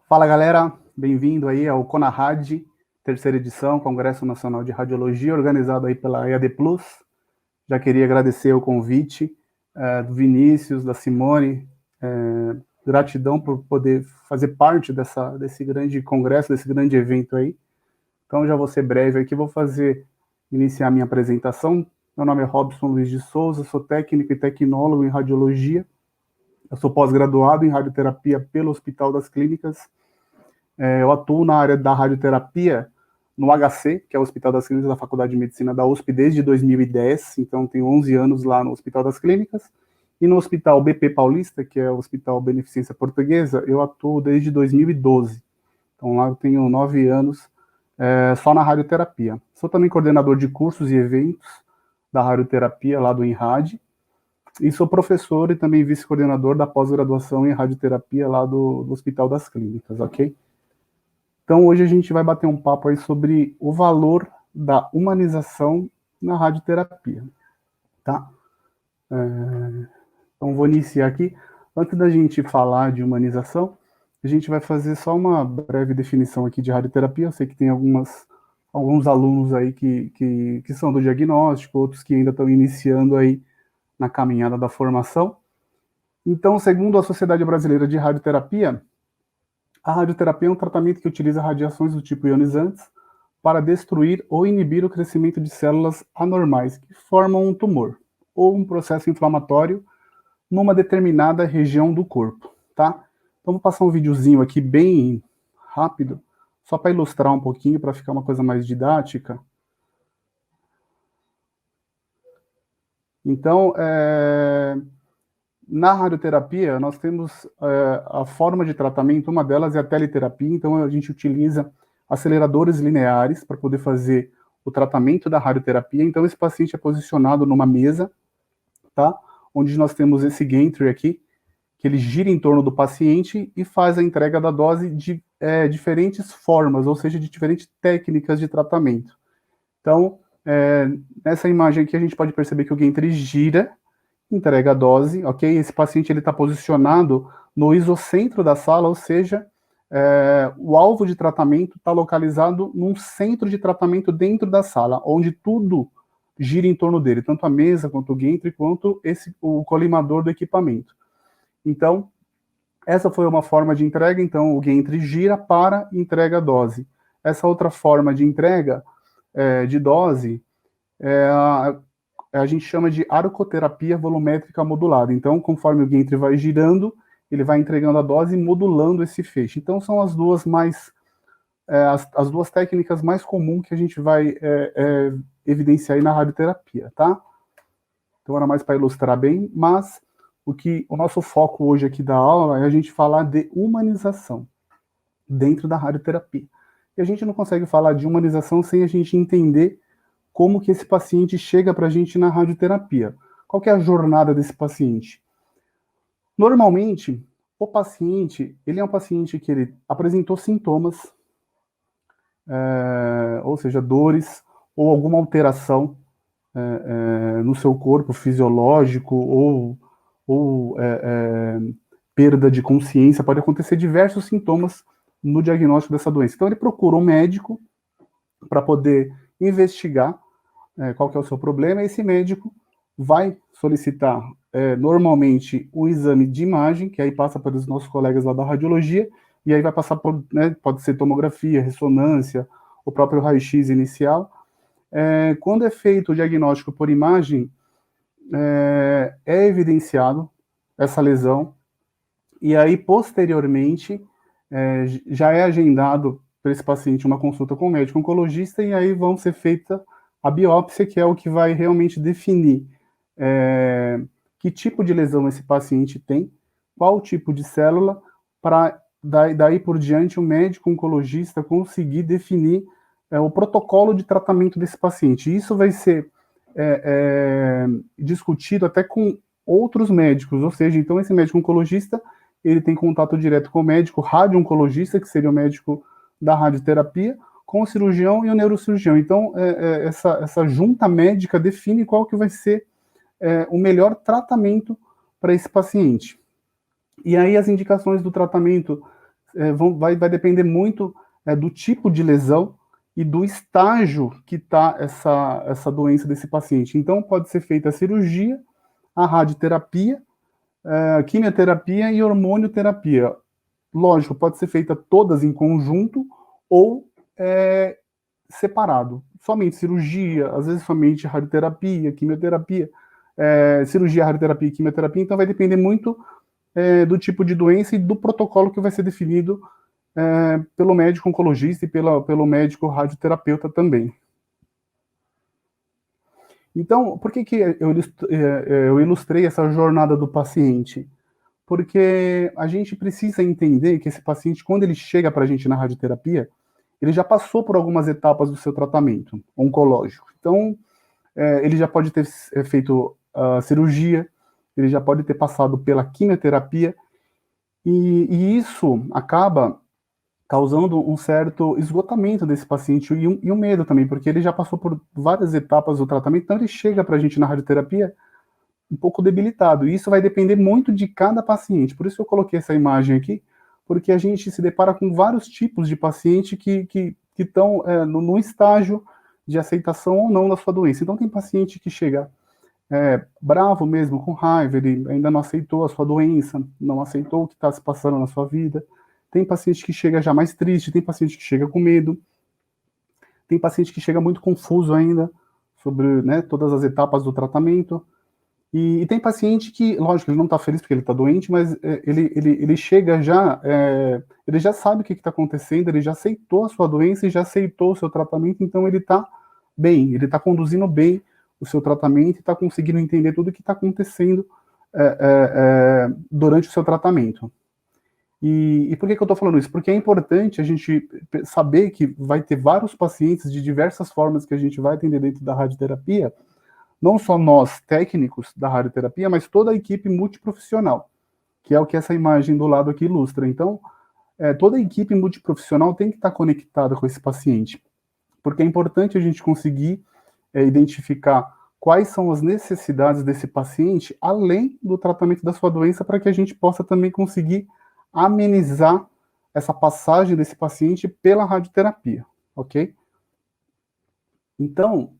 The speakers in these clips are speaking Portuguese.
Fala galera, bem-vindo aí ao CONARAD, terceira edição, Congresso Nacional de Radiologia, organizado aí pela EAD Plus. Já queria agradecer o convite do Vinícius, da Simone, gratidão por poder fazer parte desse grande congresso, desse grande evento aí. Então já vou ser breve aqui, vou iniciar minha apresentação. Meu nome é Robson Luiz de Souza, sou técnico e tecnólogo em radiologia. Eu sou pós-graduado em radioterapia pelo Hospital das Clínicas. Eu atuo na área da radioterapia no HC, que é o Hospital das Clínicas da Faculdade de Medicina da USP, desde 2010, então tenho 11 anos lá no Hospital das Clínicas. E no Hospital BP Paulista, que é o Hospital Beneficência Portuguesa, eu atuo desde 2012. Então lá eu tenho 9 anos só na radioterapia. Sou também coordenador de cursos e eventos da radioterapia lá do INRAD, e sou professor e também vice-coordenador da pós-graduação em radioterapia lá do Hospital das Clínicas, ok? Então, hoje a gente vai bater um papo aí sobre o valor da humanização na radioterapia, tá? Então, vou iniciar aqui. Antes da gente falar de humanização, a gente vai fazer só uma breve definição aqui de radioterapia. Eu sei que tem alguns alunos aí que são do diagnóstico, outros que ainda estão iniciando aí na caminhada da formação. Então, segundo a Sociedade Brasileira de Radioterapia, a radioterapia é um tratamento que utiliza radiações do tipo ionizantes para destruir ou inibir o crescimento de células anormais que formam um tumor ou um processo inflamatório numa determinada região do corpo, tá? Então vou passar um videozinho aqui bem rápido, só para ilustrar um pouquinho, para ficar uma coisa mais didática. Então, na radioterapia, nós temos a forma de tratamento, uma delas é a teleterapia, então a gente utiliza aceleradores lineares para poder fazer o tratamento da radioterapia. Então esse paciente é posicionado numa mesa, tá? Onde nós temos esse gantry aqui, que ele gira em torno do paciente e faz a entrega da dose de diferentes formas, ou seja, de diferentes técnicas de tratamento. Então, nessa imagem aqui a gente pode perceber que o gantry gira, entrega a dose, ok? Esse paciente está posicionado no isocentro da sala, ou seja, o alvo de tratamento está localizado num centro de tratamento dentro da sala, onde tudo gira em torno dele, tanto a mesa, quanto o gantry, quanto o colimador do equipamento. Então, essa foi uma forma de entrega, então o gantry gira para entrega a dose. Essa outra forma de entrega de dose a gente chama de arcoterapia volumétrica modulada. Então, conforme o gantry vai girando, ele vai entregando a dose e modulando esse feixe. Então, são as duas as duas técnicas mais comuns que a gente vai evidenciar aí na radioterapia, tá? Então, era mais para ilustrar bem, mas o nosso foco hoje aqui da aula é a gente falar de humanização dentro da radioterapia. E a gente não consegue falar de humanização sem a gente entender como que esse paciente chega para a gente na radioterapia. Qual que é a jornada desse paciente? Normalmente, o paciente, ele é um paciente que ele apresentou sintomas, ou seja, dores, ou alguma alteração no seu corpo fisiológico, ou perda de consciência, pode acontecer diversos sintomas no diagnóstico dessa doença. Então ele procura um médico para poder investigar qual que é o seu problema, e esse médico vai solicitar normalmente um exame de imagem, que aí passa para os nossos colegas lá da radiologia, e aí vai passar por, pode ser tomografia, ressonância, o próprio raio-x inicial. Quando é feito o diagnóstico por imagem, é evidenciado essa lesão, e aí posteriormente já é agendado para esse paciente uma consulta com o médico oncologista, e aí vão ser feita a biópsia, que é o que vai realmente definir que tipo de lesão esse paciente tem, qual tipo de célula, para daí por diante o médico oncologista conseguir definir o protocolo de tratamento desse paciente. Isso vai ser discutido até com outros médicos, ou seja, então esse médico oncologista, ele tem contato direto com o médico radio-oncologista, que seria o médico da radioterapia, com o cirurgião e o neurocirurgião. Então, essa junta médica define qual que vai ser o melhor tratamento para esse paciente. E aí as indicações do tratamento vai depender muito do tipo de lesão e do estágio que está essa doença desse paciente. Então, pode ser feita a cirurgia, a radioterapia, a quimioterapia e hormonioterapia. Lógico, pode ser feita todas em conjunto ou separado. Somente cirurgia, às vezes somente radioterapia, quimioterapia, cirurgia, radioterapia e quimioterapia. Então, vai depender muito do tipo de doença e do protocolo que vai ser definido pelo médico oncologista e pelo médico radioterapeuta também. Então, por que eu ilustrei essa jornada do paciente? Porque a gente precisa entender que esse paciente, quando ele chega para a gente na radioterapia, ele já passou por algumas etapas do seu tratamento oncológico. Então, ele já pode ter feito a cirurgia, ele já pode ter passado pela quimioterapia, e isso acaba causando um certo esgotamento desse paciente e um medo também, porque ele já passou por várias etapas do tratamento, então ele chega para a gente na radioterapia um pouco debilitado, e isso vai depender muito de cada paciente. Por isso eu coloquei essa imagem aqui, porque a gente se depara com vários tipos de paciente que estão no estágio de aceitação ou não da sua doença. Então tem paciente que chega bravo mesmo, com raiva, ele ainda não aceitou a sua doença, não aceitou o que está se passando na sua vida. Tem paciente que chega já mais triste, tem paciente que chega com medo, tem paciente que chega muito confuso ainda sobre todas as etapas do tratamento. E tem paciente que, lógico, ele não está feliz porque ele está doente, mas ele chega já, ele já sabe o que está acontecendo, ele já aceitou a sua doença e já aceitou o seu tratamento, então ele está bem, ele está conduzindo bem o seu tratamento e está conseguindo entender tudo o que está acontecendo durante o seu tratamento. E por que eu estou falando isso? Porque é importante a gente saber que vai ter vários pacientes de diversas formas que a gente vai atender dentro da radioterapia, não só nós, técnicos da radioterapia, mas toda a equipe multiprofissional, que é o que essa imagem do lado aqui ilustra. Então, toda a equipe multiprofissional tem que estar conectada com esse paciente, porque é importante a gente conseguir identificar quais são as necessidades desse paciente, além do tratamento da sua doença, para que a gente possa também conseguir amenizar essa passagem desse paciente pela radioterapia, ok? Então,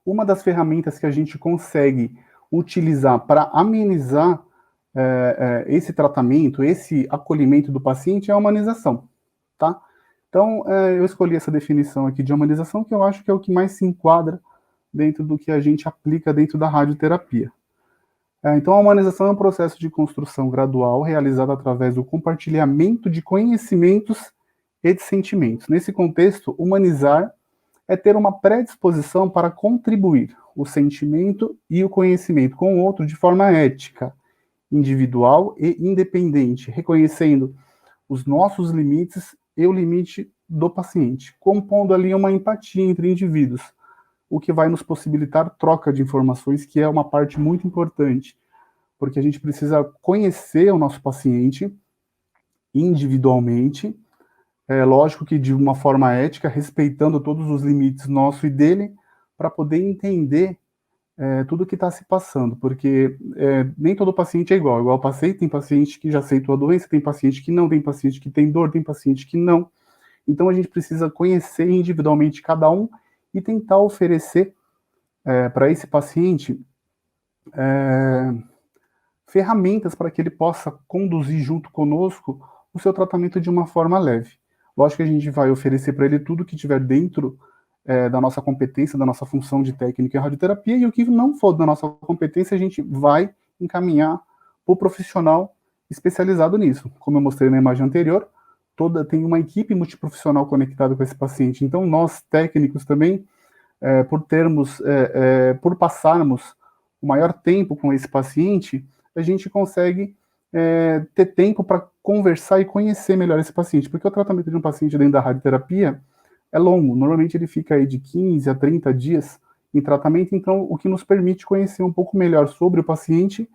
uma das ferramentas que a gente consegue utilizar para amenizar esse tratamento, esse acolhimento do paciente é a humanização, tá? Então, eu escolhi essa definição aqui de humanização, que eu acho que é o que mais se enquadra dentro do que a gente aplica dentro da radioterapia. Então, a humanização é um processo de construção gradual realizado através do compartilhamento de conhecimentos e de sentimentos. Nesse contexto, humanizar é ter uma predisposição para contribuir o sentimento e o conhecimento com o outro de forma ética, individual e independente, reconhecendo os nossos limites e o limite do paciente, compondo ali uma empatia entre indivíduos, o que vai nos possibilitar troca de informações, que é uma parte muito importante, porque a gente precisa conhecer o nosso paciente individualmente, lógico que de uma forma ética, respeitando todos os limites nosso e dele, para poder entender tudo o que está se passando, porque nem todo paciente é igual. Igual eu passei, tem paciente que já aceitou a doença, tem paciente que não, tem paciente que tem dor, tem paciente que não. Então a gente precisa conhecer individualmente cada um e tentar oferecer para esse paciente ferramentas para que ele possa conduzir junto conosco o seu tratamento de uma forma leve. Lógico que a gente vai oferecer para ele tudo que tiver dentro da nossa competência, da nossa função de técnica em radioterapia, e o que não for da nossa competência, a gente vai encaminhar para o profissional especializado nisso. Como eu mostrei na imagem anterior, tem uma equipe multiprofissional conectada com esse paciente. Então, nós, técnicos também, por passarmos o maior tempo com esse paciente, a gente consegue ter tempo para conversar e conhecer melhor esse paciente, porque o tratamento de um paciente dentro da radioterapia é longo, normalmente ele fica aí de 15 a 30 dias em tratamento, então o que nos permite conhecer um pouco melhor sobre o paciente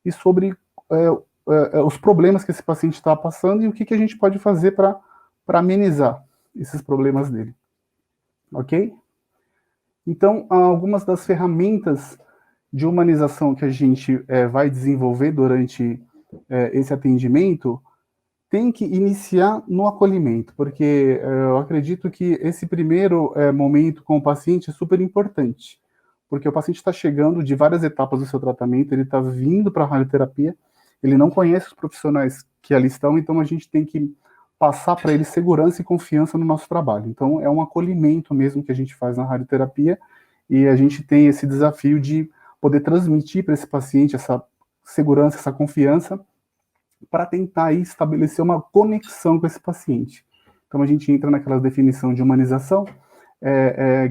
e sobre os problemas que esse paciente está passando e o que a gente pode fazer para amenizar esses problemas dele, ok? Então, algumas das ferramentas de humanização que a gente vai desenvolver durante esse atendimento tem que iniciar no acolhimento, porque eu acredito que esse primeiro momento com o paciente é super importante, porque o paciente está chegando de várias etapas do seu tratamento, ele está vindo para a radioterapia, ele não conhece os profissionais que ali estão, então a gente tem que passar para ele segurança e confiança no nosso trabalho. Então é um acolhimento mesmo que a gente faz na radioterapia, e a gente tem esse desafio de poder transmitir para esse paciente essa segurança, essa confiança, para tentar aí estabelecer uma conexão com esse paciente. Então a gente entra naquela definição de humanização,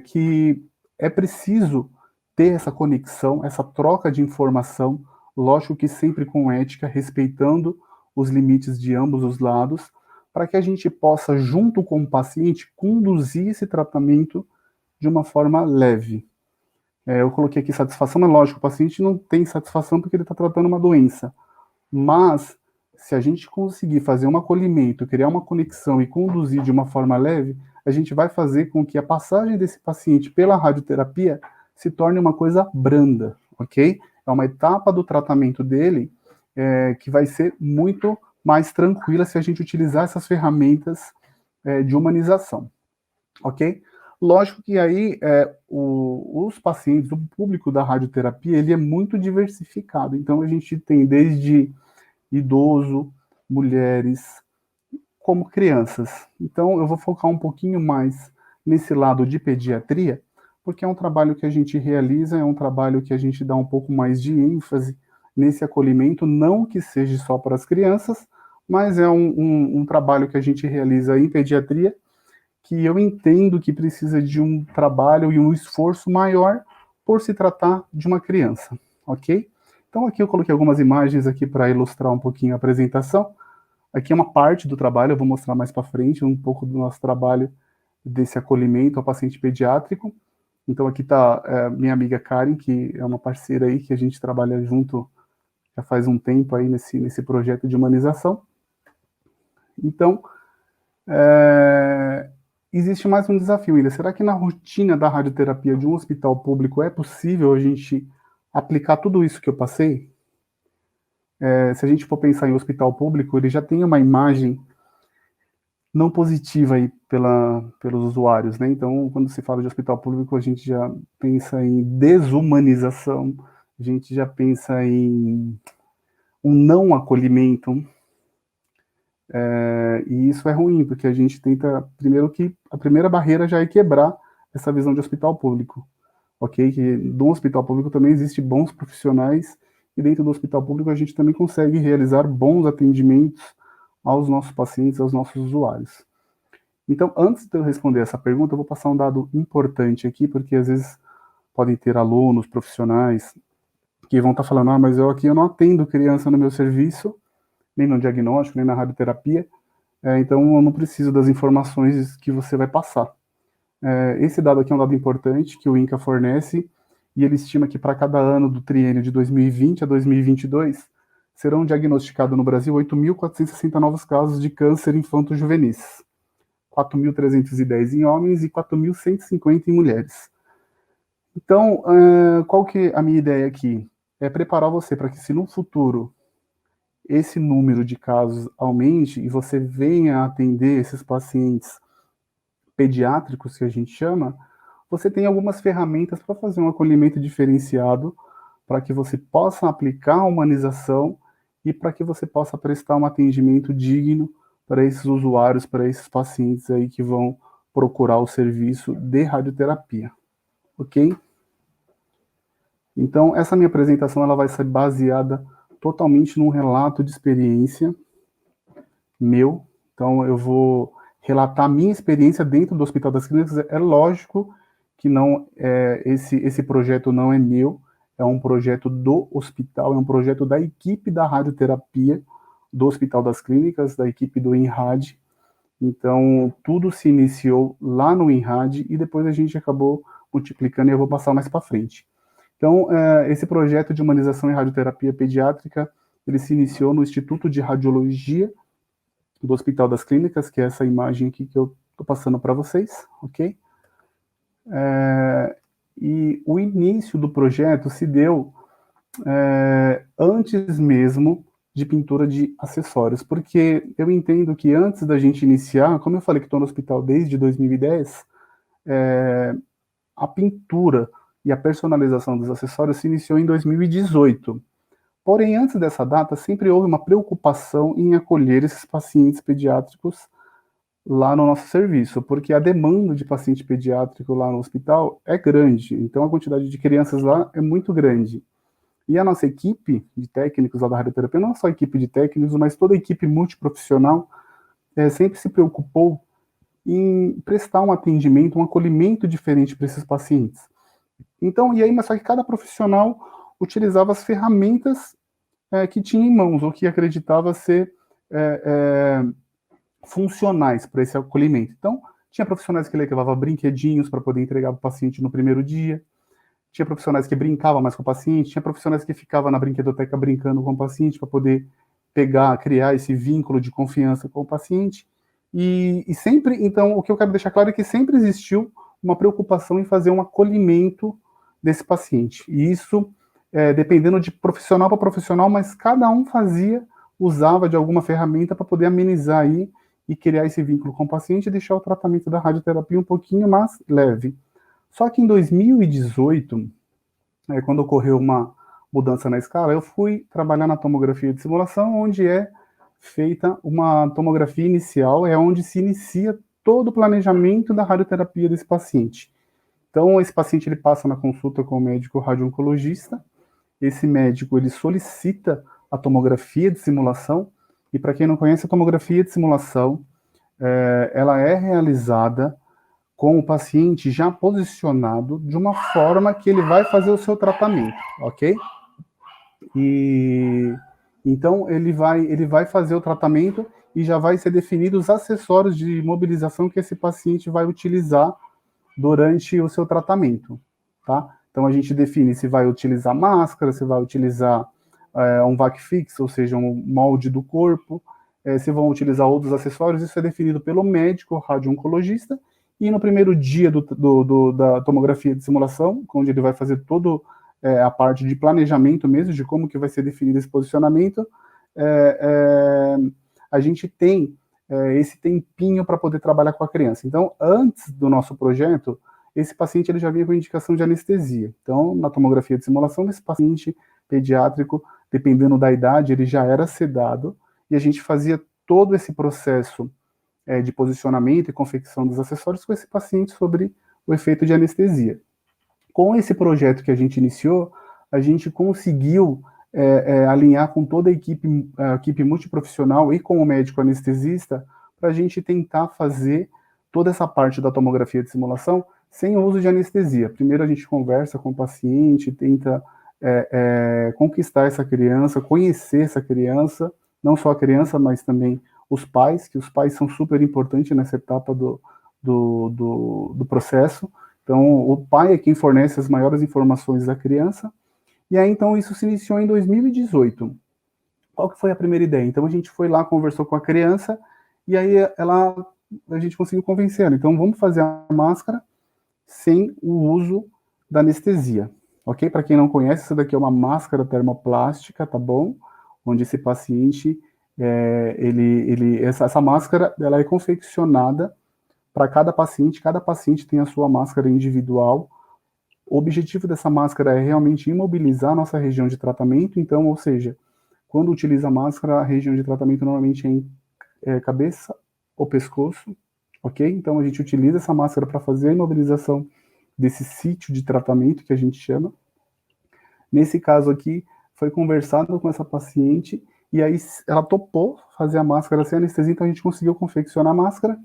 que é preciso ter essa conexão, essa troca de informação, lógico que sempre com ética, respeitando os limites de ambos os lados, para que a gente possa, junto com o paciente, conduzir esse tratamento de uma forma leve. Eu coloquei aqui satisfação, mas lógico, o paciente não tem satisfação porque ele está tratando uma doença, mas se a gente conseguir fazer um acolhimento, criar uma conexão e conduzir de uma forma leve, a gente vai fazer com que a passagem desse paciente pela radioterapia se torne uma coisa branda, ok? É uma etapa do tratamento dele que vai ser muito mais tranquila se a gente utilizar essas ferramentas de humanização, ok? Lógico que aí os pacientes, o público da radioterapia, ele é muito diversificado, então a gente tem desde idoso, mulheres, como crianças. Então, eu vou focar um pouquinho mais nesse lado de pediatria, porque é um trabalho que a gente realiza, é um trabalho que a gente dá um pouco mais de ênfase nesse acolhimento, não que seja só para as crianças, mas é um trabalho que a gente realiza em pediatria, que eu entendo que precisa de um trabalho e um esforço maior por se tratar de uma criança, ok? Então aqui eu coloquei algumas imagens aqui para ilustrar um pouquinho a apresentação. Aqui é uma parte do trabalho, eu vou mostrar mais para frente um pouco do nosso trabalho desse acolhimento ao paciente pediátrico. Então aqui está minha amiga Karen, que é uma parceira aí que a gente trabalha junto já faz um tempo aí nesse projeto de humanização. Então, existe mais um desafio ainda. Será que na rotina da radioterapia de um hospital público é possível a gente aplicar tudo isso que eu passei? Se a gente for pensar em hospital público, ele já tem uma imagem não positiva aí pelos usuários, né? Então, quando se fala de hospital público, a gente já pensa em desumanização, a gente já pensa em um não acolhimento, e isso é ruim, porque a gente tenta, primeiro que a primeira barreira já é quebrar essa visão de hospital público, ok? Que no hospital público também existe bons profissionais, e dentro do hospital público a gente também consegue realizar bons atendimentos aos nossos pacientes, aos nossos usuários. Então, antes de eu responder essa pergunta, eu vou passar um dado importante aqui, porque às vezes podem ter alunos, profissionais, que vão estar falando, mas eu não atendo criança no meu serviço, nem no diagnóstico, nem na radioterapia, então eu não preciso das informações que você vai passar. Esse dado aqui é um dado importante que o INCA fornece, e ele estima que para cada ano do triênio de 2020 a 2022, serão diagnosticados no Brasil 8.460 novos casos de câncer infanto-juvenis, 4.310 em homens e 4.150 em mulheres. Então, qual que é a minha ideia aqui? É preparar você para que se no futuro esse número de casos aumente e você venha atender esses pacientes pediátricos, que a gente chama, você tem algumas ferramentas para fazer um acolhimento diferenciado, para que você possa aplicar a humanização e para que você possa prestar um atendimento digno para esses usuários, para esses pacientes aí que vão procurar o serviço de radioterapia, ok? Então, essa minha apresentação ela vai ser baseada totalmente num relato de experiência meu. Então, eu vou relatar a minha experiência dentro do Hospital das Clínicas. É lógico que não esse projeto não é meu, é um projeto do hospital, é um projeto da equipe da radioterapia do Hospital das Clínicas, da equipe do INRAD. Então, tudo se iniciou lá no INRAD e depois a gente acabou multiplicando e eu vou passar mais para frente. Então, esse projeto de humanização em radioterapia pediátrica, ele se iniciou no Instituto de Radiologia do Hospital das Clínicas, que é essa imagem aqui que eu estou passando para vocês, ok? E o início do projeto se deu antes mesmo de pintura de acessórios, porque eu entendo que antes da gente iniciar, como eu falei que estou no hospital desde 2010, a pintura e a personalização dos acessórios se iniciou em 2018. Porém, antes dessa data, sempre houve uma preocupação em acolher esses pacientes pediátricos lá no nosso serviço, porque a demanda de paciente pediátrico lá no hospital é grande, então a quantidade de crianças lá é muito grande. E a nossa equipe de técnicos lá da radioterapia, não só a equipe de técnicos, mas toda a equipe multiprofissional, sempre se preocupou em prestar um atendimento, um acolhimento diferente para esses pacientes. Então, e aí, mas só que cada profissional utilizava as ferramentas que tinha em mãos, ou que acreditava ser funcionais para esse acolhimento. Então, tinha profissionais que levavam brinquedinhos para poder entregar para o paciente no primeiro dia, tinha profissionais que brincavam mais com o paciente, tinha profissionais que ficavam na brinquedoteca brincando com o paciente para poder pegar, criar esse vínculo de confiança com o paciente. E sempre, então, o que eu quero deixar claro é que sempre existiu uma preocupação em fazer um acolhimento desse paciente. E isso, dependendo de profissional para profissional, mas cada um usava de alguma ferramenta para poder amenizar aí e criar esse vínculo com o paciente e deixar o tratamento da radioterapia um pouquinho mais leve. Só que em 2018, quando ocorreu uma mudança na escala, eu fui trabalhar na tomografia de simulação, onde é feita uma tomografia inicial, é onde se inicia todo o planejamento da radioterapia desse paciente. Então, esse paciente ele passa na consulta com o médico radio-oncologista, esse médico ele solicita a tomografia de simulação, e para quem não conhece, a tomografia de simulação, ela é realizada com o paciente já posicionado de uma forma que ele vai fazer o seu tratamento, ok? E então ele vai fazer o tratamento e já vai ser definido os acessórios de mobilização que esse paciente vai utilizar durante o seu tratamento, tá? Então a gente define se vai utilizar máscara, se vai utilizar um vac fixo, ou seja, um molde do corpo, se vão utilizar outros acessórios, isso é definido pelo médico radio-oncologista, e no primeiro dia da tomografia de simulação, onde ele vai fazer todo a parte de planejamento mesmo, de como que vai ser definido esse posicionamento, a gente tem esse tempinho para poder trabalhar com a criança. Então, antes do nosso projeto, esse paciente ele já vinha com indicação de anestesia. Então, na tomografia de simulação, esse paciente pediátrico, dependendo da idade, ele já era sedado, e a gente fazia todo esse processo de posicionamento e confecção dos acessórios com esse paciente sobre o efeito de anestesia. Com esse projeto que a gente iniciou, a gente conseguiu alinhar com toda a equipe multiprofissional e com o médico anestesista para a gente tentar fazer toda essa parte da tomografia de simulação sem o uso de anestesia. Primeiro a gente conversa com o paciente, tenta conquistar essa criança, conhecer essa criança, não só a criança, mas também os pais, que os pais são super importantes nessa etapa do processo. Então, o pai é quem fornece as maiores informações da criança. E aí, então, isso se iniciou em 2018. Qual que foi a primeira ideia? Então, a gente foi lá, conversou com a criança, e aí a gente conseguiu convencer ela. Então, vamos fazer a máscara sem o uso da anestesia, ok? Para quem não conhece, essa daqui é uma máscara termoplástica, tá bom? Onde esse paciente, essa máscara, ela é confeccionada para cada paciente tem a sua máscara individual. O objetivo dessa máscara é realmente imobilizar a nossa região de tratamento, então, ou seja, quando utiliza a máscara, a região de tratamento normalmente é em cabeça ou pescoço, ok? Então a gente utiliza essa máscara para fazer a imobilização desse sítio de tratamento que a gente chama. Nesse caso aqui, foi conversado com essa paciente, e aí ela topou fazer a máscara sem anestesia, então a gente conseguiu confeccionar a máscara,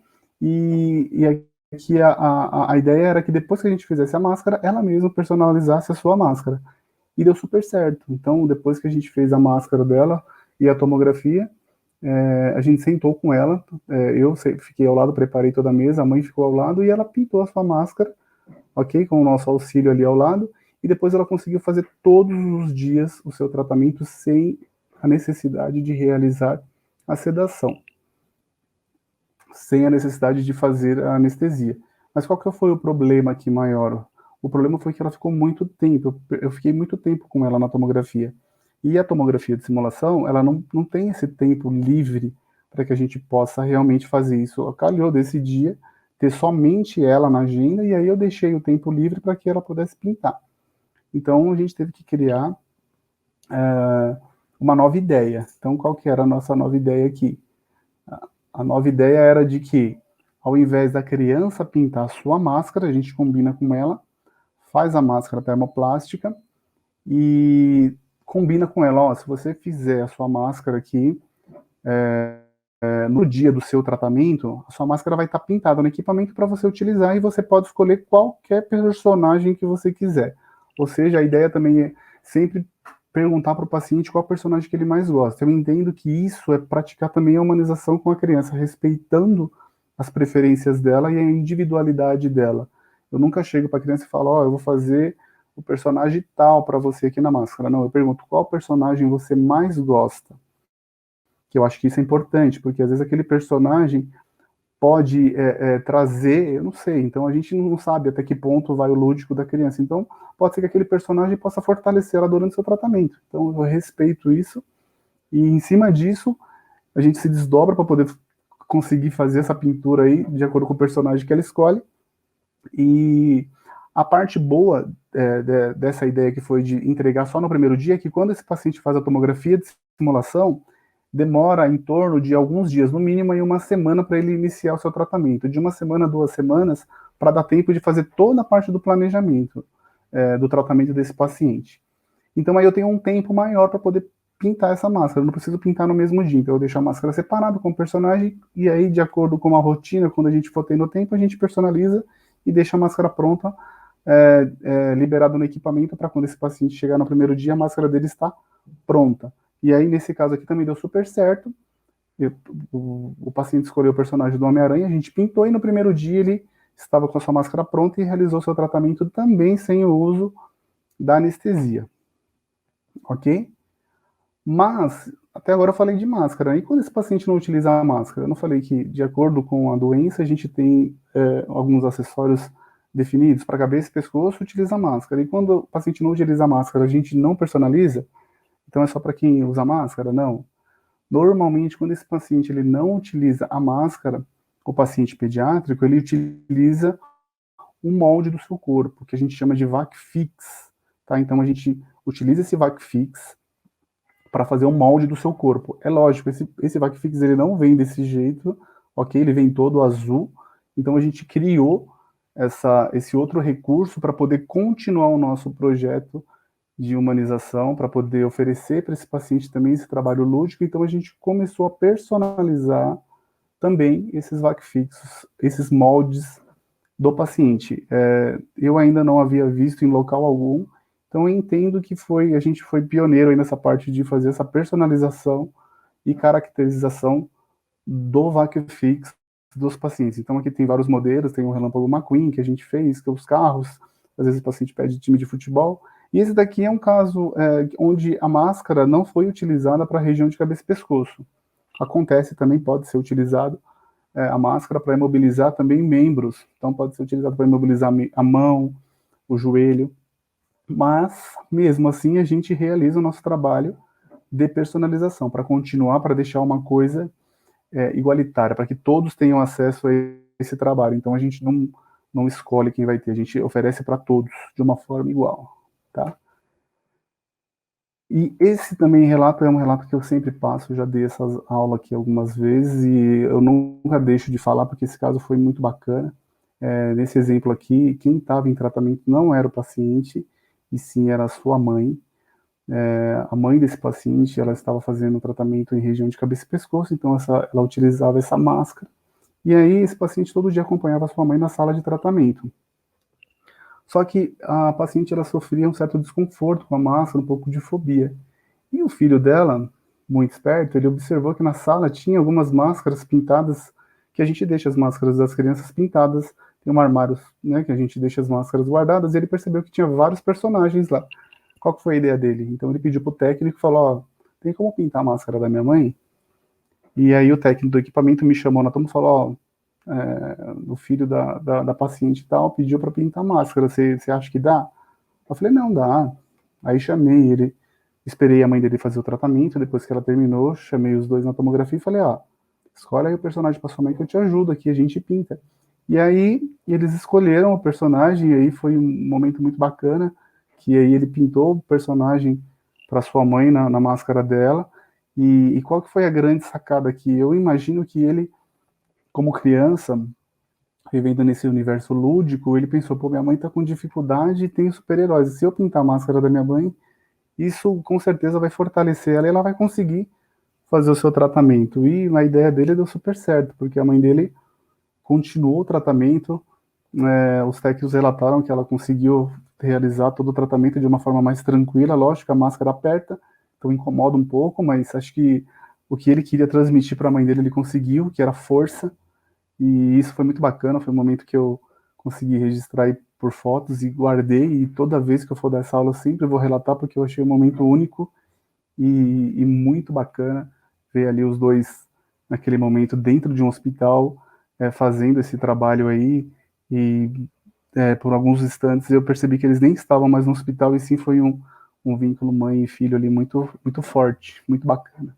e aqui a ideia era que depois que a gente fizesse a máscara, ela mesma personalizasse a sua máscara. E deu super certo. Então, depois que a gente fez a máscara dela e a tomografia, a gente sentou com ela, eu fiquei ao lado, preparei toda a mesa, a mãe ficou ao lado, e ela pintou a sua máscara, ok? Com o nosso auxílio ali ao lado, e depois ela conseguiu fazer todos os dias o seu tratamento sem a necessidade de realizar a sedação, sem a necessidade de fazer a anestesia. Mas qual que foi o problema aqui maior? O problema foi que ela ficou muito tempo, eu fiquei muito tempo com ela na tomografia. E a tomografia de simulação, ela não tem esse tempo livre para que a gente possa realmente fazer isso. Calhou desse dia ter somente ela na agenda, e aí eu deixei o tempo livre para que ela pudesse pintar. Então, a gente teve que criar uma nova ideia. Então, qual que era a nossa nova ideia aqui? A nova ideia era de que, ao invés da criança pintar a sua máscara, a gente combina com ela, faz a máscara termoplástica e combina com ela, ó, se você fizer a sua máscara aqui, no dia do seu tratamento, a sua máscara vai estar pintada no equipamento para você utilizar, e você pode escolher qualquer personagem que você quiser. Ou seja, a ideia também é sempre perguntar para o paciente qual personagem que ele mais gosta. Eu entendo que isso é praticar também a humanização com a criança, respeitando as preferências dela e a individualidade dela. Eu nunca chego para a criança e falo, ó, eu vou fazer o personagem tal para você aqui na máscara. Não, eu pergunto qual personagem você mais gosta. Que eu acho que isso é importante, porque às vezes aquele personagem pode trazer, eu não sei, então a gente não sabe até que ponto vai o lúdico da criança. Então, pode ser que aquele personagem possa fortalecer ela durante o seu tratamento. Então, eu respeito isso, e em cima disso, a gente se desdobra para poder conseguir fazer essa pintura aí, de acordo com o personagem que ela escolhe. E a parte boa dessa ideia que foi de entregar só no primeiro dia é que quando esse paciente faz a tomografia de simulação, demora em torno de alguns dias, no mínimo em uma semana, para ele iniciar o seu tratamento. De uma semana a 2 semanas, para dar tempo de fazer toda a parte do planejamento do tratamento desse paciente. Então aí eu tenho um tempo maior para poder pintar essa máscara, eu não preciso pintar no mesmo dia, então eu deixo a máscara separada com o personagem, e aí, de acordo com a rotina, quando a gente for tendo tempo, a gente personaliza e deixa a máscara pronta, liberada no equipamento, para quando esse paciente chegar no primeiro dia, a máscara dele está pronta. E aí, nesse caso aqui, também deu super certo. O paciente escolheu o personagem do Homem-Aranha, a gente pintou, e no primeiro dia ele estava com a sua máscara pronta e realizou seu tratamento também sem o uso da anestesia. Ok? Mas, até agora eu falei de máscara. E quando esse paciente não utiliza a máscara? Eu não falei que, de acordo com a doença, a gente tem alguns acessórios definidos para cabeça e pescoço, utiliza a máscara. E quando o paciente não utiliza a máscara, a gente não personaliza? Então é só para quem usa máscara? Não. Normalmente, quando esse paciente ele não utiliza a máscara, o paciente pediátrico, ele utiliza um molde do seu corpo, que a gente chama de VAC-FIX. Tá? Então a gente utiliza esse VAC-FIX para fazer um molde do seu corpo. É lógico, esse VAC-FIX ele não vem desse jeito, ok? Ele vem todo azul. Então a gente criou esse outro recurso para poder continuar o nosso projeto de humanização, para poder oferecer para esse paciente também esse trabalho lúdico. Então a gente começou a personalizar também esses VAC-fixos, esses moldes do paciente. Eu ainda não havia visto em local algum, então eu entendo que a gente foi pioneiro aí nessa parte de fazer essa personalização e caracterização do VAC-fix dos pacientes. Então aqui tem vários modelos, tem o Relâmpago McQueen que a gente fez, que é os carros, às vezes o paciente pede time de futebol, e esse daqui é um caso onde a máscara não foi utilizada para a região de cabeça e pescoço. Acontece também, pode ser utilizado a máscara para imobilizar também membros, então pode ser utilizado para imobilizar a mão, o joelho, mas mesmo assim a gente realiza o nosso trabalho de personalização, para continuar, para deixar uma coisa igualitária, para que todos tenham acesso a esse trabalho. Então a gente não escolhe quem vai ter, a gente oferece para todos de uma forma igual, tá? E esse também relato é um relato que eu sempre passo, já dei essa aula aqui algumas vezes, e eu nunca deixo de falar, porque esse caso foi muito bacana. Nesse exemplo aqui, quem estava em tratamento não era o paciente, e sim era a sua mãe. A mãe desse paciente, ela estava fazendo tratamento em região de cabeça e pescoço, então ela utilizava essa máscara, e aí esse paciente todo dia acompanhava a sua mãe na sala de tratamento. Só que a paciente ela sofria um certo desconforto com a máscara, um pouco de fobia. E o filho dela, muito esperto, ele observou que na sala tinha algumas máscaras pintadas, que a gente deixa as máscaras das crianças pintadas, tem um armário, né, que a gente deixa as máscaras guardadas, e ele percebeu que tinha vários personagens lá. Qual que foi a ideia dele? Então ele pediu pro técnico e falou, ó, tem como pintar a máscara da minha mãe? E aí o técnico do equipamento me chamou na toma e falou, ó, o filho da paciente e tal pediu para pintar a máscara, você acha que dá? Eu falei, não, dá. Aí chamei ele, esperei a mãe dele fazer o tratamento, depois que ela terminou, chamei os dois na tomografia e falei, escolhe aí o personagem para sua mãe que eu te ajudo aqui, a gente pinta. E aí eles escolheram o personagem, e aí foi um momento muito bacana, que aí ele pintou o personagem para sua mãe na máscara dela. E qual que foi a grande sacada aqui? Eu imagino que ele, como criança, vivendo nesse universo lúdico, ele pensou, pô, minha mãe tá com dificuldade e tem super-heróis. Se eu pintar a máscara da minha mãe, isso com certeza vai fortalecer ela e ela vai conseguir fazer o seu tratamento. E a ideia dele deu super certo, porque a mãe dele continuou o tratamento, os técnicos relataram que ela conseguiu realizar todo o tratamento de uma forma mais tranquila, lógico, a máscara aperta, então incomoda um pouco, mas acho que o que ele queria transmitir para a mãe dele, ele conseguiu, que era força, e isso foi muito bacana, foi um momento que eu consegui registrar aí por fotos e guardei, e toda vez que eu for dar essa aula eu sempre vou relatar, porque eu achei um momento único e muito bacana ver ali os dois naquele momento dentro de um hospital, fazendo esse trabalho aí, e por alguns instantes eu percebi que eles nem estavam mais no hospital, e sim foi um vínculo mãe e filho ali muito, muito forte, muito bacana.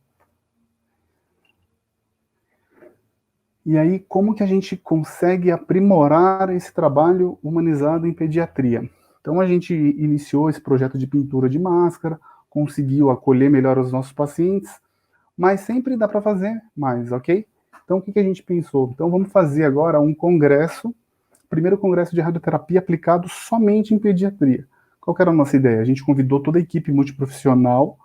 E aí, como que a gente consegue aprimorar esse trabalho humanizado em pediatria? Então, a gente iniciou esse projeto de pintura de máscara, conseguiu acolher melhor os nossos pacientes, mas sempre dá para fazer mais, ok? Então, o que a gente pensou? Então, vamos fazer agora um congresso, primeiro congresso de radioterapia aplicado somente em pediatria. Qual que era a nossa ideia? A gente convidou toda a equipe multiprofissional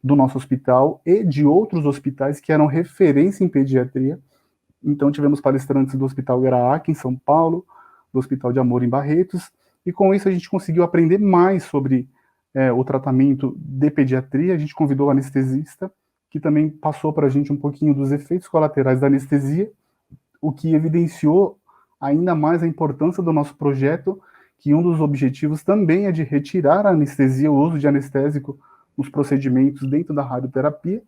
do nosso hospital e de outros hospitais que eram referência em pediatria. Então, tivemos palestrantes do Hospital Graça, em São Paulo, do Hospital de Amor, em Barretos, e com isso a gente conseguiu aprender mais sobre o tratamento de pediatria. A gente convidou o anestesista, que também passou para a gente um pouquinho dos efeitos colaterais da anestesia, o que evidenciou ainda mais a importância do nosso projeto, que um dos objetivos também é de retirar a anestesia, o uso de anestésico nos procedimentos dentro da radioterapia,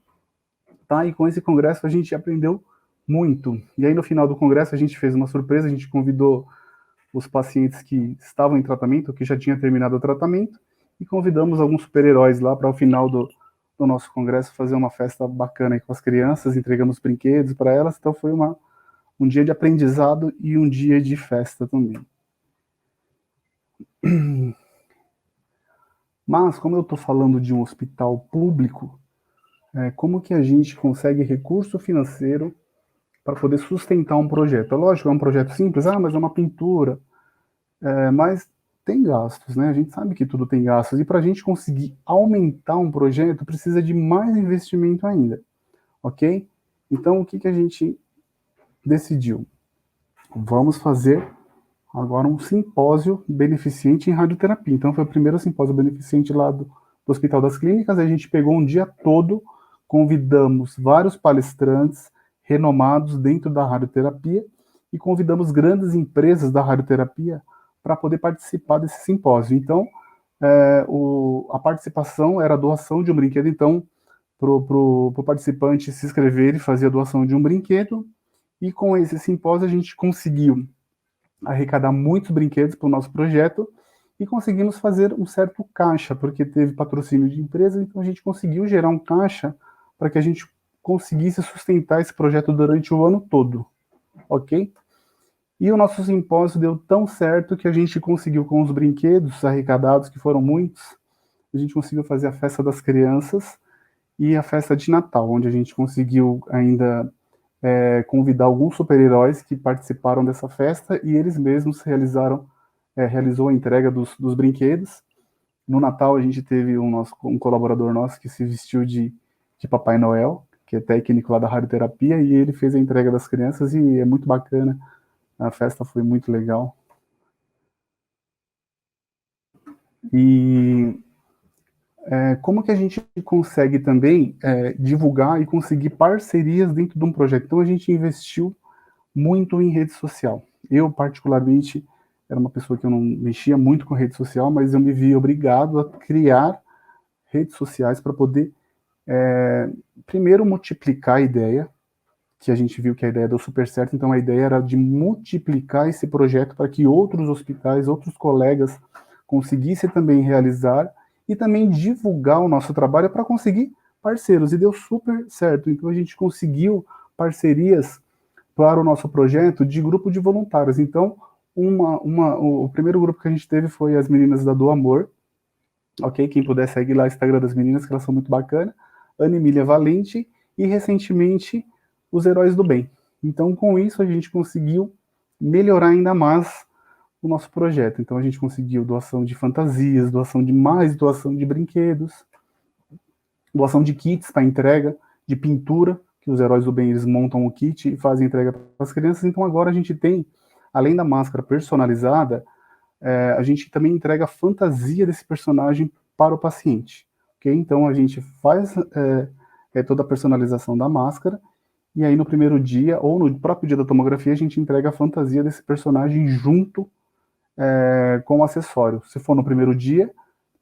tá? E com esse congresso a gente aprendeu muito. E aí no final do congresso a gente fez uma surpresa, a gente convidou os pacientes que estavam em tratamento, que já tinha terminado o tratamento, e convidamos alguns super-heróis lá para o final do nosso congresso fazer uma festa bacana aí com as crianças, entregamos brinquedos para elas, então foi um dia de aprendizado e um dia de festa também. Mas, como eu estou falando de um hospital público, como que a gente consegue recurso financeiro para poder sustentar um projeto? É lógico, é um projeto simples, mas é uma pintura, mas tem gastos, né? A gente sabe que tudo tem gastos, e para a gente conseguir aumentar um projeto, precisa de mais investimento ainda, ok? Então, o que a gente decidiu? Vamos fazer agora um simpósio beneficente em radioterapia. Então, foi o primeiro simpósio beneficente lá do Hospital das Clínicas. A gente pegou um dia todo, convidamos vários palestrantes renomados dentro da radioterapia e convidamos grandes empresas da radioterapia para poder participar desse simpósio. Então, a participação era a doação de um brinquedo. Então, para o participante se inscrever e fazer a doação de um brinquedo. E com esse simpósio a gente conseguiu arrecadar muitos brinquedos para o nosso projeto e conseguimos fazer um certo caixa, porque teve patrocínio de empresa, então a gente conseguiu gerar um caixa para que a gente conseguisse sustentar esse projeto durante o ano todo, ok? E o nosso simpósio deu tão certo que a gente conseguiu, com os brinquedos arrecadados, que foram muitos, a gente conseguiu fazer a festa das crianças e a festa de Natal, onde a gente conseguiu ainda convidar alguns super-heróis que participaram dessa festa e eles mesmos realizou a entrega dos brinquedos. No Natal a gente teve um colaborador nosso que se vestiu de Papai Noel, que é técnico lá da radioterapia, e ele fez a entrega das crianças e é muito bacana. A festa foi muito legal. E como que a gente consegue também divulgar e conseguir parcerias dentro de um projeto? Então a gente investiu muito em rede social. Eu, particularmente, era uma pessoa que eu não mexia muito com rede social, mas eu me vi obrigado a criar redes sociais para poder, primeiro, multiplicar a ideia, que a gente viu que a ideia deu super certo, então a ideia era de multiplicar esse projeto para que outros hospitais, outros colegas conseguissem também realizar e também divulgar o nosso trabalho para conseguir parceiros, e deu super certo. Então a gente conseguiu parcerias para o nosso projeto de grupo de voluntários. Então, o primeiro grupo que a gente teve foi as meninas da Do Amor, ok? Quem puder segue lá o Instagram das meninas, que elas são muito bacanas, Ana Emília Valente, e recentemente os Heróis do Bem. Então, com isso, a gente conseguiu melhorar ainda mais o nosso projeto. Então, a gente conseguiu doação de fantasias, doação de brinquedos, doação de kits para entrega, de pintura, que os Heróis do Bem eles montam o kit e fazem entrega para as crianças. Então, agora a gente tem, além da máscara personalizada, a gente também entrega a fantasia desse personagem para o paciente. Okay? Então, a gente faz toda a personalização da máscara, e aí no primeiro dia, ou no próprio dia da tomografia, a gente entrega a fantasia desse personagem junto com o acessório. Se for no primeiro dia,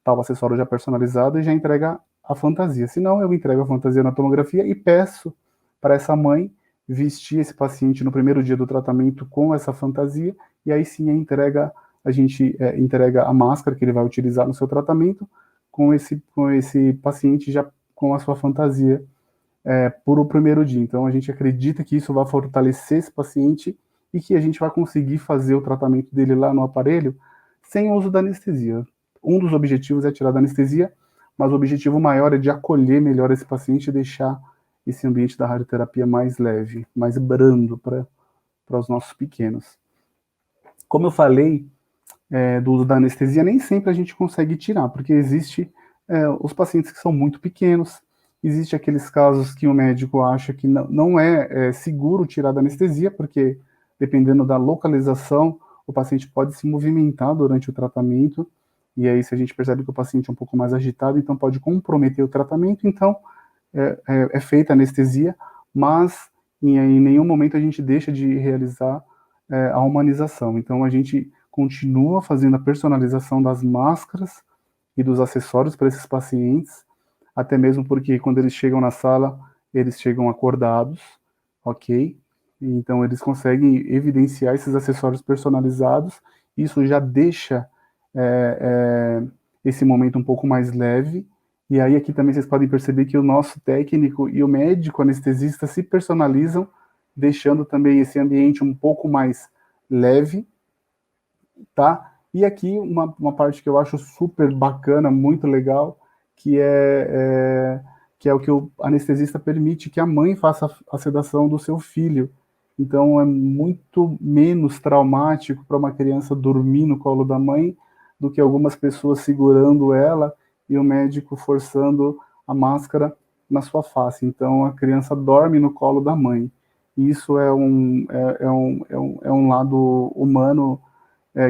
tá o acessório já personalizado e já entrega a fantasia. Se não, eu entrego a fantasia na tomografia e peço para essa mãe vestir esse paciente no primeiro dia do tratamento com essa fantasia, e aí sim a gente entrega a máscara que ele vai utilizar no seu tratamento com esse paciente já com a sua fantasia por o primeiro dia. Então a gente acredita que isso vai fortalecer esse paciente e que a gente vai conseguir fazer o tratamento dele lá no aparelho sem o uso da anestesia. Um dos objetivos é tirar da anestesia, mas o objetivo maior é de acolher melhor esse paciente e deixar esse ambiente da radioterapia mais leve, mais brando para os nossos pequenos. Como eu falei, do uso da anestesia, nem sempre a gente consegue tirar, porque existe os pacientes que são muito pequenos, existe aqueles casos que o médico acha que não é seguro tirar da anestesia, porque dependendo da localização, o paciente pode se movimentar durante o tratamento, e aí se a gente percebe que o paciente é um pouco mais agitado, então pode comprometer o tratamento, então é feita a anestesia, mas em nenhum momento a gente deixa de realizar a humanização. Então a gente continua fazendo a personalização das máscaras e dos acessórios para esses pacientes, até mesmo porque quando eles chegam na sala, eles chegam acordados, ok? Então eles conseguem evidenciar esses acessórios personalizados, isso já deixa esse momento um pouco mais leve, e aí aqui também vocês podem perceber que o nosso técnico e o médico anestesista se personalizam, deixando também esse ambiente um pouco mais leve, tá? E aqui uma parte que eu acho super bacana, muito legal, que é o que o anestesista permite que a mãe faça a sedação do seu filho. Então é muito menos traumático para uma criança dormir no colo da mãe do que algumas pessoas segurando ela e o médico forçando a máscara na sua face. Então a criança dorme no colo da mãe. Isso é um lado humano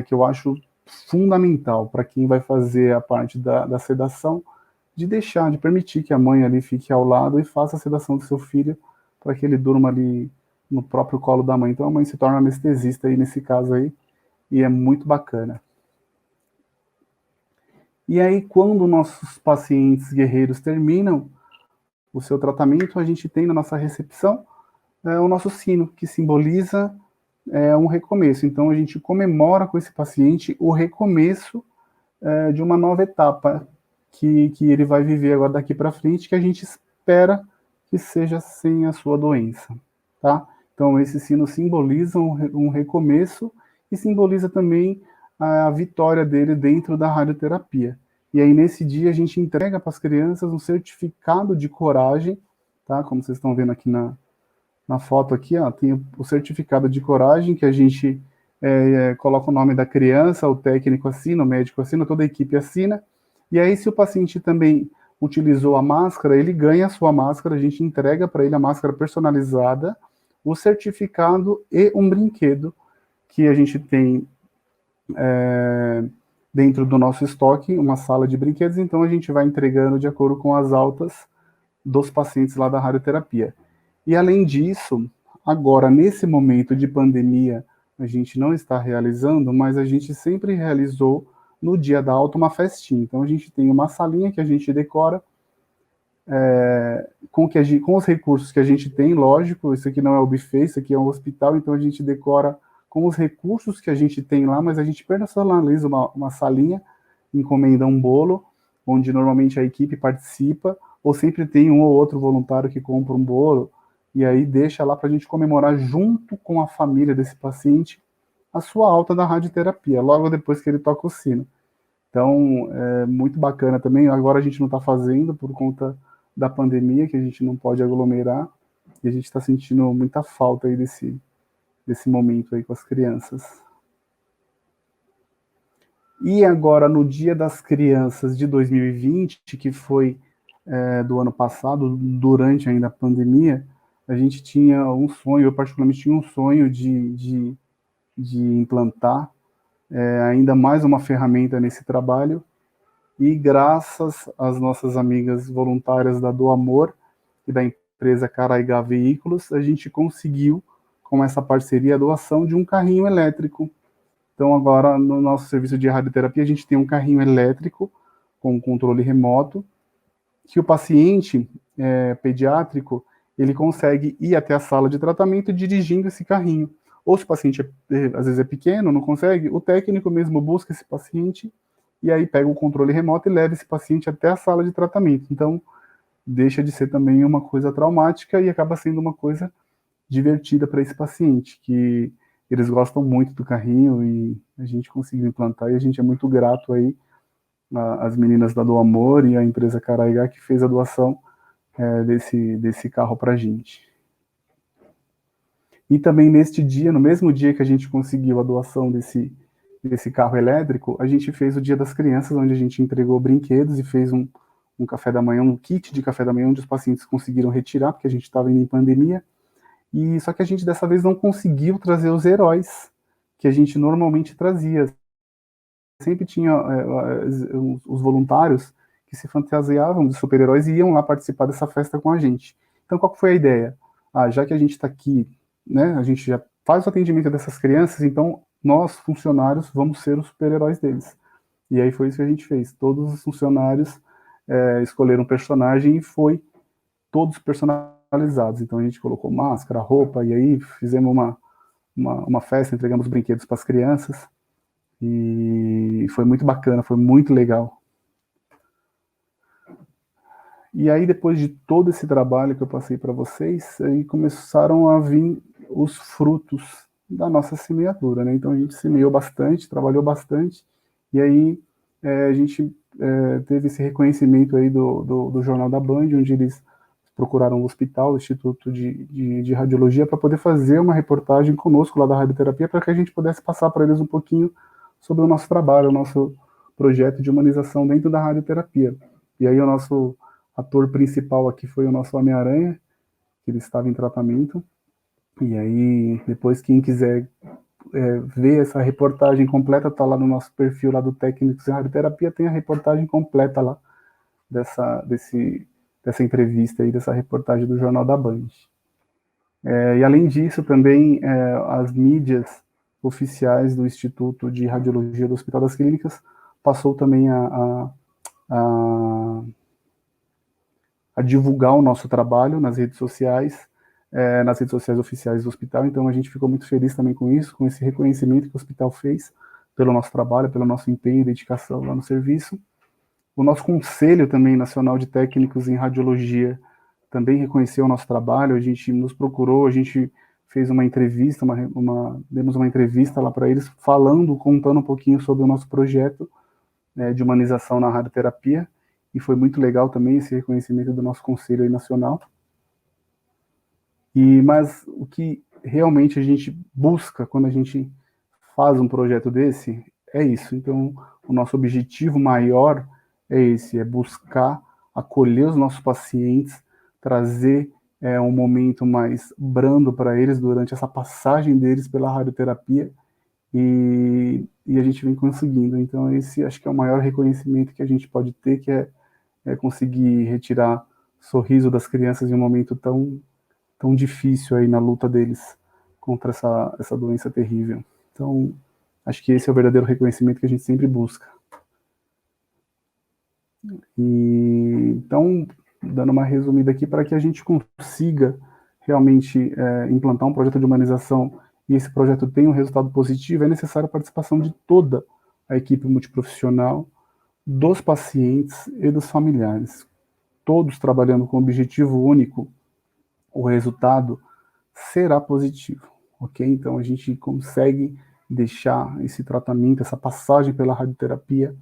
que eu acho fundamental para quem vai fazer a parte da sedação, de permitir que a mãe ali fique ao lado e faça a sedação do seu filho para que ele durma ali no próprio colo da mãe. Então a mãe se torna anestesista aí nesse caso aí, e é muito bacana. E aí, quando nossos pacientes guerreiros terminam o seu tratamento, a gente tem na nossa recepção o nosso sino, que simboliza um recomeço. Então, a gente comemora com esse paciente o recomeço de uma nova etapa que ele vai viver agora daqui para frente, que a gente espera que seja sem a sua doença, tá? Então, esse sino simboliza um recomeço e simboliza também a vitória dele dentro da radioterapia. E aí, nesse dia, a gente entrega para as crianças um certificado de coragem, tá? Como vocês estão vendo aqui na foto aqui, ó, tem o certificado de coragem, que a gente coloca o nome da criança, o técnico assina, o médico assina, toda a equipe assina, e aí se o paciente também utilizou a máscara, ele ganha a sua máscara, a gente entrega para ele a máscara personalizada, o certificado e um brinquedo que a gente tem dentro do nosso estoque, uma sala de brinquedos, então a gente vai entregando de acordo com as altas dos pacientes lá da radioterapia. E além disso, agora nesse momento de pandemia, a gente não está realizando, mas a gente sempre realizou no dia da alta uma festinha. Então a gente tem uma salinha que a gente decora com os recursos que a gente tem, lógico, isso aqui não é o buffet, isso aqui é um hospital, então a gente decora com os recursos que a gente tem lá, mas a gente personaliza uma salinha, encomenda um bolo, onde normalmente a equipe participa, ou sempre tem um ou outro voluntário que compra um bolo, e aí deixa lá para a gente comemorar junto com a família desse paciente a sua alta da radioterapia, logo depois que ele toca o sino. Então, é muito bacana também. Agora a gente não está fazendo por conta da pandemia, que a gente não pode aglomerar, e a gente está sentindo muita falta aí desse momento aí com as crianças. E agora, no Dia das Crianças de 2020, que foi do ano passado, durante ainda a pandemia, a gente tinha um sonho, eu particularmente tinha um sonho de implantar ainda mais uma ferramenta nesse trabalho, e graças às nossas amigas voluntárias da Do Amor e da empresa Caraigá Veículos, a gente conseguiu, com essa parceria, a doação de um carrinho elétrico. Então, agora, no nosso serviço de radioterapia, a gente tem um carrinho elétrico com controle remoto, que o paciente pediátrico, ele consegue ir até a sala de tratamento dirigindo esse carrinho. Ou se o paciente, às vezes, é pequeno, não consegue, o técnico mesmo busca esse paciente e aí pega o controle remoto e leva esse paciente até a sala de tratamento. Então, deixa de ser também uma coisa traumática e acaba sendo uma coisa divertida para esse paciente, que eles gostam muito do carrinho e a gente conseguiu implantar, e a gente é muito grato aí às meninas da Do Amor e à empresa Caraigá, que fez a doação desse carro para a gente. E também neste dia, no mesmo dia que a gente conseguiu a doação desse carro elétrico, a gente fez o Dia das Crianças, onde a gente entregou brinquedos e fez um café da manhã, um kit de café da manhã, onde os pacientes conseguiram retirar, porque a gente estava indo em pandemia. E só que a gente dessa vez não conseguiu trazer os heróis que a gente normalmente trazia. Sempre tinha os voluntários que se fantasiavam de super-heróis e iam lá participar dessa festa com a gente. Então, qual que foi a ideia? Já que a gente está aqui, né, a gente já faz o atendimento dessas crianças, então nós, funcionários, vamos ser os super-heróis deles. E aí foi isso que a gente fez. Todos os funcionários escolheram um personagem e foi todos personalizados. Então a gente colocou máscara, roupa, e aí fizemos uma festa, entregamos brinquedos para as crianças, e foi muito bacana, foi muito legal. E aí, depois de todo esse trabalho que eu passei para vocês, aí começaram a vir os frutos da nossa semeadura, né? Então a gente semeou bastante, trabalhou bastante, e aí a gente teve esse reconhecimento aí do Jornal da Band, onde eles procuraram o hospital, o Instituto de Radiologia, para poder fazer uma reportagem conosco lá da radioterapia, para que a gente pudesse passar para eles um pouquinho sobre o nosso trabalho, o nosso projeto de humanização dentro da radioterapia. E aí o nosso ator principal aqui foi o nosso Homem-Aranha, que ele estava em tratamento. E aí, depois, quem quiser ver essa reportagem completa, está lá no nosso perfil lá do Técnicos em Radioterapia, tem a reportagem completa lá dessa entrevista aí, dessa reportagem do Jornal da Band. E além disso, também as mídias oficiais do Instituto de Radiologia do Hospital das Clínicas passou também a divulgar o nosso trabalho nas redes sociais oficiais do hospital. Então a gente ficou muito feliz também com isso, com esse reconhecimento que o hospital fez pelo nosso trabalho, pelo nosso empenho e dedicação lá no serviço. O nosso Conselho também Nacional de Técnicos em Radiologia também reconheceu o nosso trabalho, a gente nos procurou, a gente fez uma entrevista, demos uma entrevista lá para eles, contando um pouquinho sobre o nosso projeto de humanização na radioterapia, e foi muito legal também esse reconhecimento do nosso Conselho aí nacional. Mas o que realmente a gente busca quando a gente faz um projeto desse é isso. Então, o nosso objetivo maior é esse, é buscar acolher os nossos pacientes, trazer um momento mais brando para eles durante essa passagem deles pela radioterapia, e a gente vem conseguindo. Então, esse acho que é o maior reconhecimento que a gente pode ter, que é conseguir retirar sorriso das crianças em um momento tão difícil aí na luta deles contra essa doença terrível. Então, acho que esse é o verdadeiro reconhecimento que a gente sempre busca. Então, dando uma resumida aqui, para que a gente consiga realmente implantar um projeto de humanização e esse projeto tenha um resultado positivo, é necessária a participação de toda a equipe multiprofissional dos pacientes e dos familiares, todos trabalhando com objetivo único, o resultado será positivo, ok? Então a gente consegue deixar esse tratamento, essa passagem pela radioterapia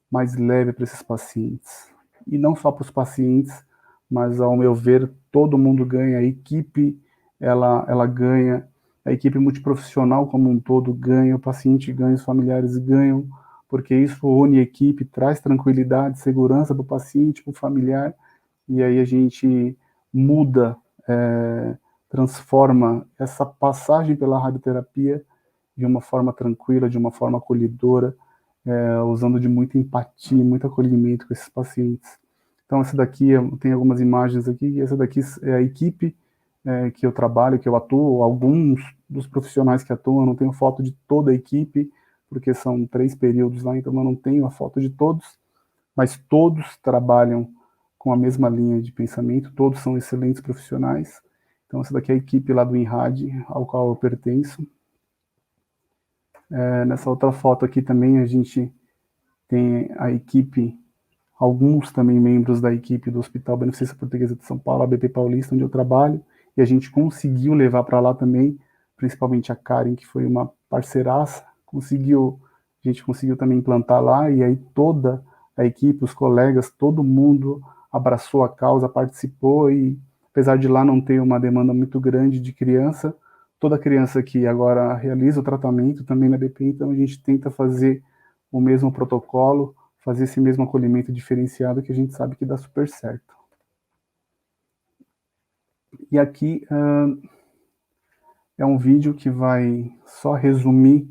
mais leve para esses pacientes. E não só para os pacientes, mas ao meu ver, todo mundo ganha, a equipe ela ganha, a equipe multiprofissional como um todo ganha, o paciente ganha, os familiares ganham, porque isso une a equipe, traz tranquilidade, segurança para o paciente, para o familiar, e aí a gente muda, transforma essa passagem pela radioterapia de uma forma tranquila, de uma forma acolhedora, usando de muita empatia, muito acolhimento com esses pacientes. Então, essa daqui, tem algumas imagens aqui, e essa daqui é a equipe que eu trabalho, que eu atuo, alguns dos profissionais que atuam, eu não tenho foto de toda a equipe, porque são 3 períodos lá, então eu não tenho a foto de todos, mas todos trabalham com a mesma linha de pensamento, todos são excelentes profissionais. Então, essa daqui é a equipe lá do INRAD, ao qual eu pertenço. Nessa outra foto aqui também a gente tem a equipe, alguns também membros da equipe do Hospital Beneficência Portuguesa de São Paulo, ABP Paulista, onde eu trabalho, e a gente conseguiu levar para lá também, principalmente a Karen, que foi uma parceiraça, a gente conseguiu também implantar lá, e aí toda a equipe, os colegas, todo mundo abraçou a causa, participou, e apesar de lá não ter uma demanda muito grande de criança, toda criança que agora realiza o tratamento também na BP, então a gente tenta fazer o mesmo protocolo, fazer esse mesmo acolhimento diferenciado que a gente sabe que dá super certo. E aqui é um vídeo que vai só resumir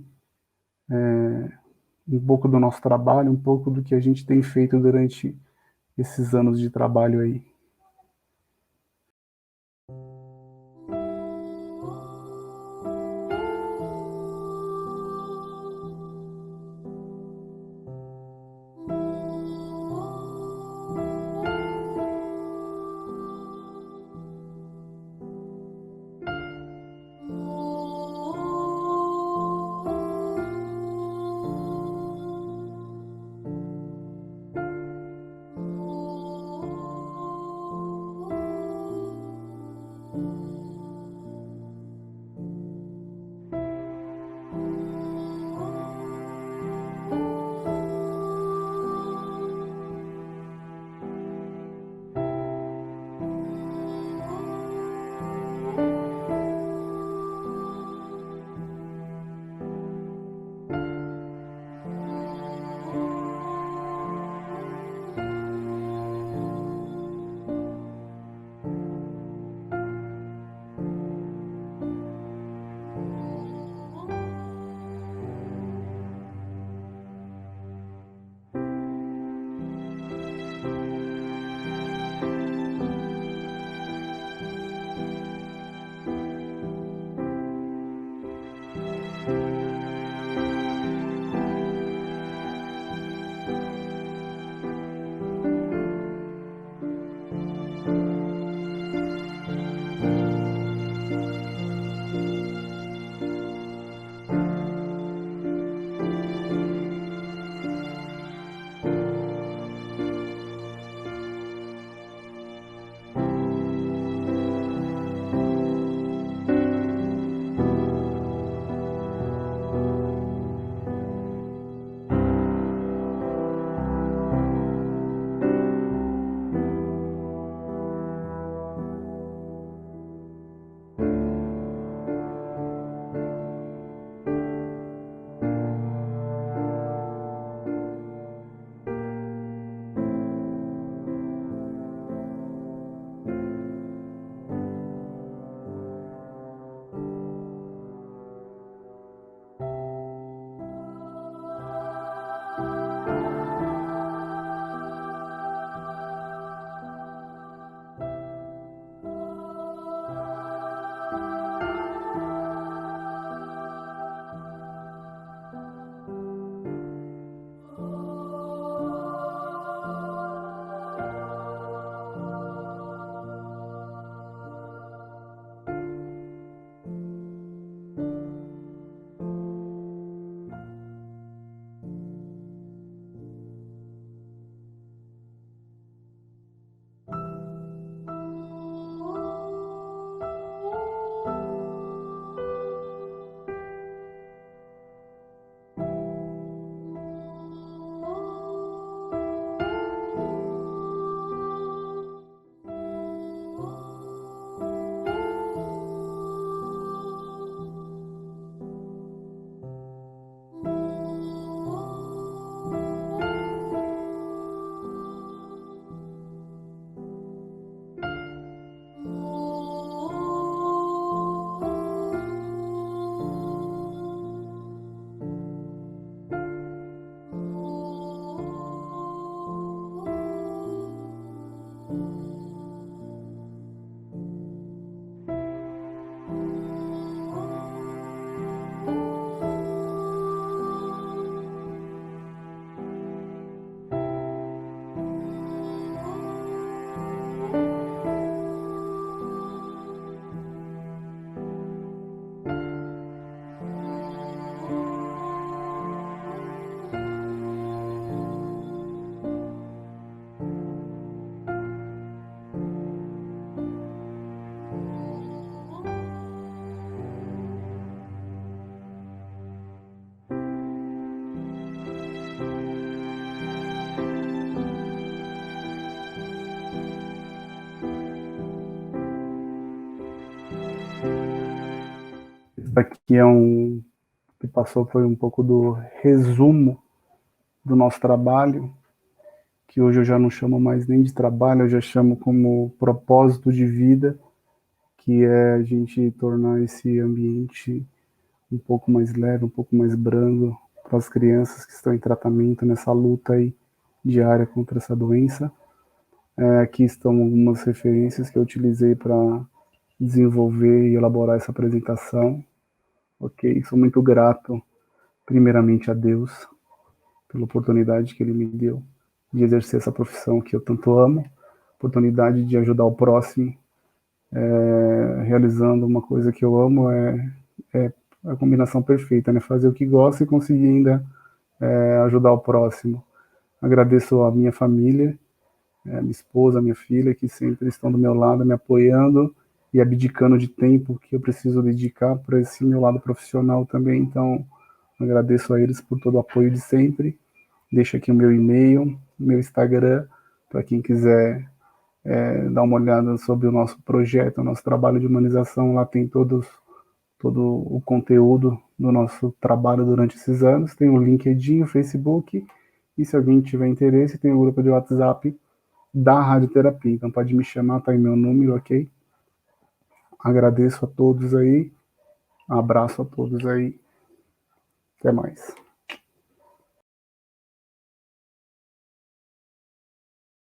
um pouco do nosso trabalho, um pouco do que a gente tem feito durante esses anos de trabalho aí. aqui que passou foi um pouco do resumo do nosso trabalho, que hoje eu já não chamo mais nem de trabalho, eu já chamo como propósito de vida, que é a gente tornar esse ambiente um pouco mais leve, um pouco mais brando para as crianças que estão em tratamento nessa luta aí diária contra essa doença. Aqui estão algumas referências que eu utilizei para desenvolver e elaborar essa apresentação. Ok, sou muito grato, primeiramente a Deus, pela oportunidade que Ele me deu de exercer essa profissão que eu tanto amo, oportunidade de ajudar o próximo, realizando uma coisa que eu amo é a combinação perfeita, né? Fazer o que gosta e conseguir ainda ajudar o próximo. Agradeço a minha família, minha esposa, minha filha, que sempre estão do meu lado, me apoiando e abdicando de tempo que eu preciso dedicar para esse meu lado profissional também. Então, agradeço a eles por todo o apoio de sempre. Deixo aqui o meu e-mail, meu Instagram, para quem quiser dar uma olhada sobre o nosso projeto, o nosso trabalho de humanização. Lá tem todo o conteúdo do nosso trabalho durante esses anos. Tem o LinkedIn, o Facebook, e se alguém tiver interesse, tem o grupo de WhatsApp da radioterapia. Então pode me chamar, tá aí meu número, ok? Agradeço a todos aí, abraço a todos aí, até mais.